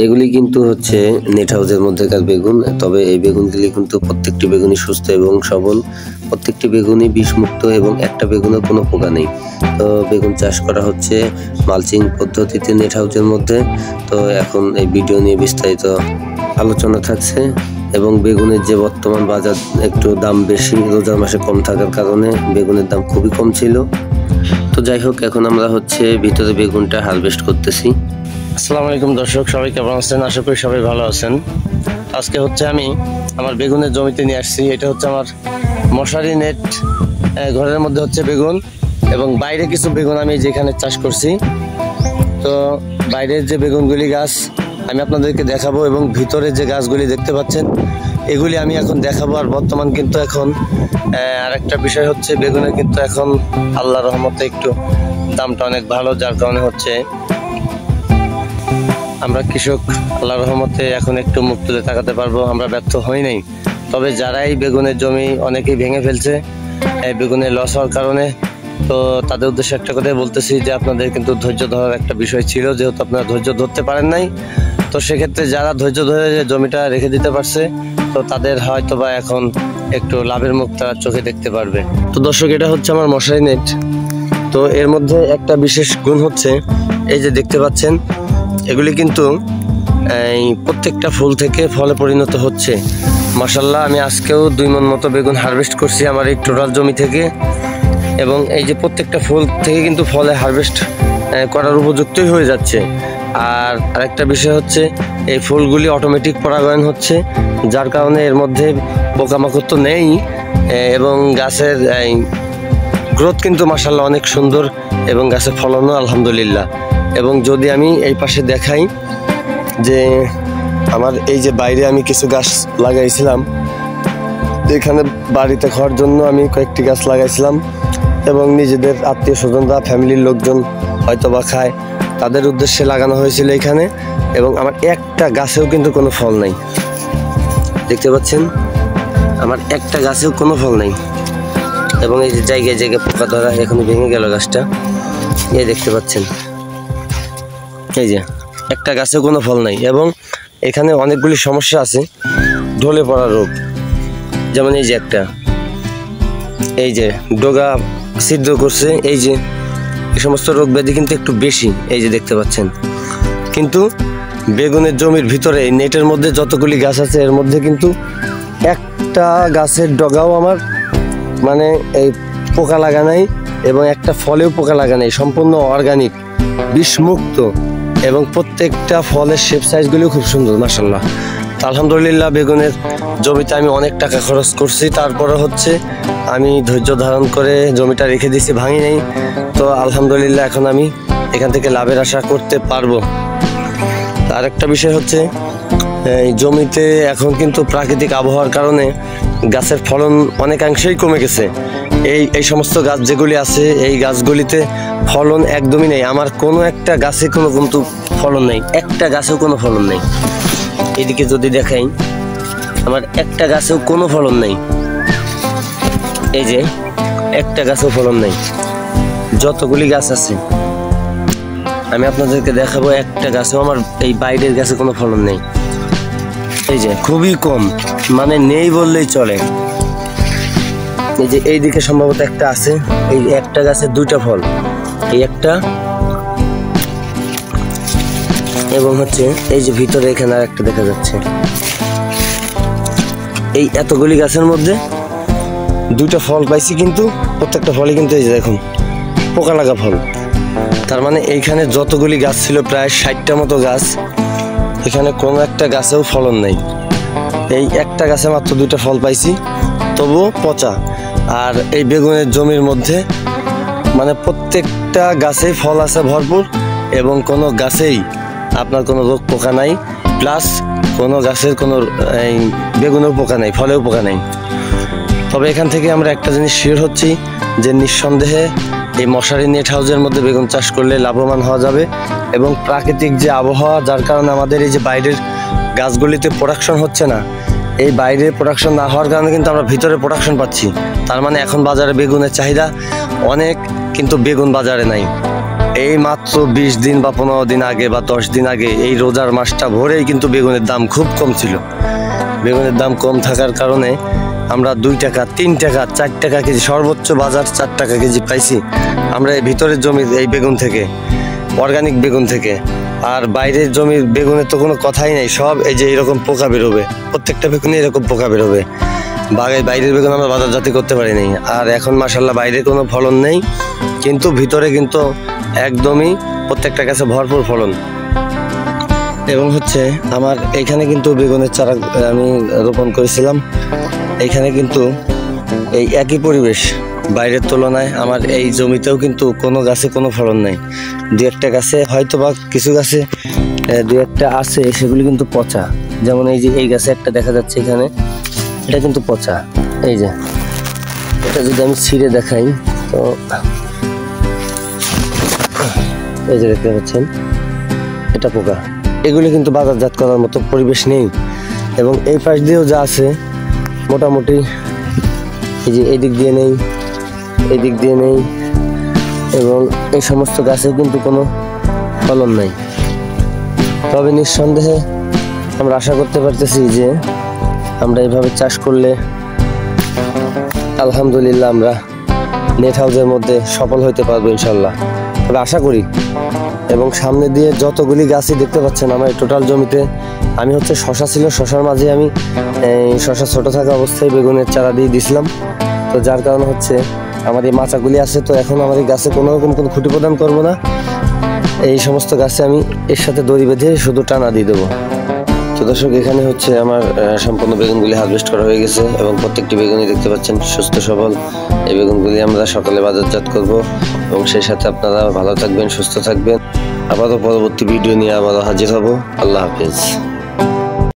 এগুলি কিন্তু হচ্ছে নেট হাউসের মধ্যেকার বেগুন। তবে এই বেগুনগুলি কিন্তু প্রত্যেকটি বেগুনই সুস্থ এবং সবল, প্রত্যেকটি বেগুনই বিষমুক্ত এবং একটা বেগুনের কোনো পোকা নেই। তো বেগুন চাষ করা হচ্ছে মালচিং পদ্ধতিতে নেট হাউসের মধ্যে। তো এখন এই ভিডিও নিয়ে বিস্তারিত আলোচনা থাকছে এবং বেগুনের যে বর্তমান বাজার একটু দাম বেশি, রোজার মাসে কম থাকার কারণে বেগুনের দাম খুবই কম ছিল। তো যাই হোক, এখন আমরা হচ্ছে ভিতরে বেগুনটা হারভেস্ট করতেছি। আসসালামু আলাইকুম দর্শক, সবাই কেমন আছেন? আশা করি সবাই ভালো আছেন। আজকে হচ্ছে আমি আমার বেগুনের জমিতে নিয়ে আসছি। এটা হচ্ছে আমার মশারি নেট ঘরের মধ্যে হচ্ছে বেগুন, এবং বাইরে কিছু বেগুন আমি যেখানে চাষ করছি। তো বাইরের যে বেগুনগুলি গাছ আমি আপনাদেরকে দেখাবো, এবং ভিতরে যে গাছগুলি দেখতে পাচ্ছেন এগুলি আমি এখন দেখাবো। আর বর্তমান কিন্তু এখন আরেকটা বিষয় হচ্ছে, বেগুনের কিন্তু এখন আল্লাহর রহমতে একটু দামটা অনেক ভালো, যার কারণে হচ্ছে আমরা কৃষক আল্লাহর রহমতে এখন একটু মুখ তুলে তাকাতে পারবো। আমরা ব্যর্থ হই নাই। তবে যারাই বেগুনের জমি অনেকেই ভেঙে ফেলছে বেগুনের লস হওয়ার কারণে, তো তাদের উদ্দেশ্যে একটা কথাই বলতেছি যে আপনাদের কিন্তু ধৈর্য ধরার একটা বিষয় ছিল, যেহেতু আপনারা ধৈর্য ধরতে পারেন নাই। তো সেক্ষেত্রে যারা ধৈর্য ধরে জমিটা রেখে দিতে পারছে, তো তাদের হয়তো বা এখন একটু লাভের মুখ তারা চোখে দেখতে পারবে। তো দর্শক, এটা হচ্ছে আমার মশারি নেট। তো এর মধ্যে একটা বিশেষ গুণ হচ্ছে, এই যে দেখতে পাচ্ছেন এগুলি কিন্তু এই প্রত্যেকটা ফুল থেকে ফলে পরিণত হচ্ছে। মাশাআল্লাহ, আমি আজকেও 2 মণ মতো বেগুন হারভেস্ট করছি আমার এই টোটাল জমি থেকে, এবং এই যে প্রত্যেকটা ফুল থেকে কিন্তু ফলে হারভেস্ট করার উপযুক্তই হয়ে যাচ্ছে। আর আরেকটা বিষয় হচ্ছে, এই ফুলগুলি অটোমেটিক পরাগায়ন হচ্ছে, যার কারণে এর মধ্যে পোকামাকড় তো নেই, এবং গাছের গ্রোথ কিন্তু মাশাআল্লাহ অনেক সুন্দর, এবং গাছের ফলনও আলহামদুলিল্লাহ। এবং যদি আমি এই পাশে দেখাই যে আমার এই যে বাইরে আমি কিছু গাছ লাগাইছিলাম, এখানে বাড়িতে খাওয়ার জন্য আমি কয়েকটি গাছ লাগাইছিলাম, এবং নিজেদের আত্মীয় স্বজনরা ফ্যামিলির লোকজন হয়তো বা খায়, তাদের উদ্দেশ্যে লাগানো হয়েছিল এখানে। এবং আমার একটা গাছেও কিন্তু কোনো ফল নাই, দেখতে পাচ্ছেন আমার একটা গাছেও কোনো ফল নাই। এবং এই যে জায়গায় জায়গায় পোকা ধরা, এখনই ভেঙে গেল গাছটা, এই দেখতে পাচ্ছেন এই যে একটা গাছে কোনো ফল নাই। এবং এখানে অনেকগুলি সমস্যা আছে, ঢলে পড়া রোগ, যেমন এই যে একটা, এই যে ডগা ছিদ্র করছে, এই যে এই সমস্ত রোগ ব্যাধি কিন্তু একটু বেশি, এই যে দেখতে পাচ্ছেন। কিন্তু বেগুনের জমির ভিতরে এই নেটের মধ্যে যতগুলি গাছ আছে, এর মধ্যে কিন্তু একটা গাছের ডগাও আমার মানে এই পোকা লাগা নাই, এবং একটা ফলেও পোকা লাগা নাই, সম্পূর্ণ অর্গানিক, বিষমুক্ত, এবং প্রত্যেকটা ফলের শেপ সাইজগুলিও খুব সুন্দর মাশাআল্লাহ। আলহামদুলিল্লাহ, বেগুনের জমিতে আমি অনেক টাকা খরচ করছি, তারপরে হচ্ছে আমি ধৈর্য ধারণ করে জমিটা রেখে দিয়েছি, ভাঙি নেই। তো আলহামদুলিল্লাহ, এখন আমি এখান থেকে লাভের আশা করতে পারবো। আর একটা বিষয় হচ্ছে, এই জমিতে এখন কিন্তু প্রাকৃতিক আবহাওয়ার কারণে গাছের ফলন অনেকাংশেই কমে গেছে। এই সমস্ত গাছ যেগুলি আছে, এই গাছগুলিতে ফলন একদমই নেই। আমার কোনো একটা গাছে কোনো কিন্তু ফলন নেই, একটা গাছেও কোনো ফলন নেই। এদিকে যদি দেখাই, আমার একটা গাছেও কোনো ফলন নেই, এই যে একটা গাছেও ফলন নেই। যতগুলি গাছ আছে আমি আপনাদেরকে দেখাবো, একটা গাছেও আমার এই বাইরের গাছে কোনো ফলন নেই, এই যে খুবই কম, মানে নেই বললেই চলে। এই যে এইদিকে সম্ভবত একটা আছে, এই একটা গাছে 2টা ফল, এই একটা, এবং হচ্ছে এই যে ভিতরে এখানে আর একটা দেখা যাচ্ছে। এই এতগুলি গাছের মধ্যে 2টা ফল পাইছি, কিন্তু প্রত্যেকটা ফলই কিন্তু এই যে দেখুন পোকা লাগা ফল। তার মানে এইখানে যতগুলি গাছ ছিল, প্রায় 60টা মতো গাছ, এখানে কোনো একটা গাছেও ফলন নেই। এই একটা গাছে মাত্র 2টা ফল পাইছি, তবুও পচা। আর এই বেগুনের জমির মধ্যে মানে প্রত্যেকটা গাছেই ফল আছে ভরপুর, এবং কোনো গাছেই আপনার কোনো রোগ পোকা নাই, প্লাস কোনো গাছের কোনো এই বেগুনেও পোকা নাই, ফলেও পোকা নাই। তবে এখান থেকে আমরা একটা জিনিস শিওর হচ্ছি যে নিঃসন্দেহে এই মশারি নেট হাউসের মধ্যে বেগুন চাষ করলে লাভবান হওয়া যাবে। এবং প্রাকৃতিক যে আবহাওয়া, যার কারণে আমাদের এই যে বাইরের গাছগুলিতে প্রোডাকশন হচ্ছে না, এই বাইরে প্রোডাকশন না হওয়ার কারণে কিন্তু আমরা ভিতরে প্রোডাকশন পাচ্ছি। তার মানে এখন বাজারে বেগুনের চাহিদা অনেক, কিন্তু বেগুন বাজারে নাই। এই মাত্র 20 দিন বা 15 দিন আগে বা 10 দিন আগে এই রোজার মাসটা ভরেই কিন্তু বেগুনের দাম খুব কম ছিল। বেগুনের দাম কম থাকার কারণে আমরা 2 টাকা 3 টাকা 4 টাকা কেজি, সর্বোচ্চ বাজার 4 টাকা কেজি পাইছি আমরা এই ভিতরের জমির এই বেগুন থেকে, অর্গানিক বেগুন থেকে। আর বাইরের জমির বেগুনের তো কোনো কথাই নাই, সব এই যে এরকম পোকা বেরোবে, প্রত্যেকটা বেগুনে এরকম পোকা বেরোবে। বাইরের বেগুন আমরা বাজারজাতি করতে পারি নাই। আর এখন মাশাআল্লাহ বাইরে কোনো ফলন নেই, কিন্তু ভিতরে কিন্তু একদমই প্রত্যেকটা গাছে ভরপুর ফলন। এবং হচ্ছে আমার এইখানে কিন্তু বেগুনের চারা আমি রোপণ করেছিলাম, এইখানে কিন্তু এই একই পরিবেশ, বাইরের তুলনায় আমার এই জমিতেও কিন্তু কোনো গাছে কোনো ফলন নাই। 2-1টা গাছে হয়তো বা কিছু গাছে 2-1টা আছে, সেগুলি কিন্তু পচা। যেমন এই যে এই গাছে একটা দেখা যাচ্ছে এখানে, এটা কিন্তু পচা। এই যে এটা যদি আমি ছিঁড়ে দেখাই তো এই যে দেখতে পাচ্ছেন এটা পোকা। এগুলি কিন্তু বাজারজাত করার মতো পরিবেশ নেই। এবং এই পাশ দিয়েও যা আছে মোটামুটি এই যে এই দিক দিয়ে নেই, এই দিক দিয়ে নেই, এবং এই সমস্ত গাছেও কিন্তু কোনো ফলন নাই। তবে নিঃসন্দেহে আমরা আশা করতে পারতেছি যে আমরা এইভাবে চাষ করলে আলহামদুলিল্লাহ আমরা নেট হাউসের মধ্যে সফল হতে পারবো ইনশাল্লাহ, তবে আশা করি। এবং সামনে দিয়ে যতগুলি গাছই দেখতে পাচ্ছেন আমার এই টোটাল জমিতে, আমি হচ্ছে শশা ছিল, শশার মাঝে আমি শশা ছোট থাকা অবস্থায় বেগুনের চারা দিয়ে দিয়েছিলাম। তো যার কারণে হচ্ছে আমার এই মাচাগুলি আছে, তো এখন আমার এই গাছে কোনো রকম কোনো খুঁটি প্রদান করবো না। এই সমস্ত গাছে আমি এর সাথে দড়ি বেঁধে শুধু টানা দিয়ে দেবো। তো দর্শক, এখানে হচ্ছে আমার সম্পূর্ণ বেগুনগুলি হারভেস্ট করা হয়ে গেছে এবং প্রত্যেকটি বেগুনই দেখতে পাচ্ছেন সুস্থ সবল। এই বেগুনগুলি আমরা সকালে বাজারজাত করব এবং সেই সাথে আপনারা ভালো থাকবেন, সুস্থ থাকবেন। আবারও পরবর্তী ভিডিও নিয়ে আবারও হাজির হব। আল্লাহ হাফেজ।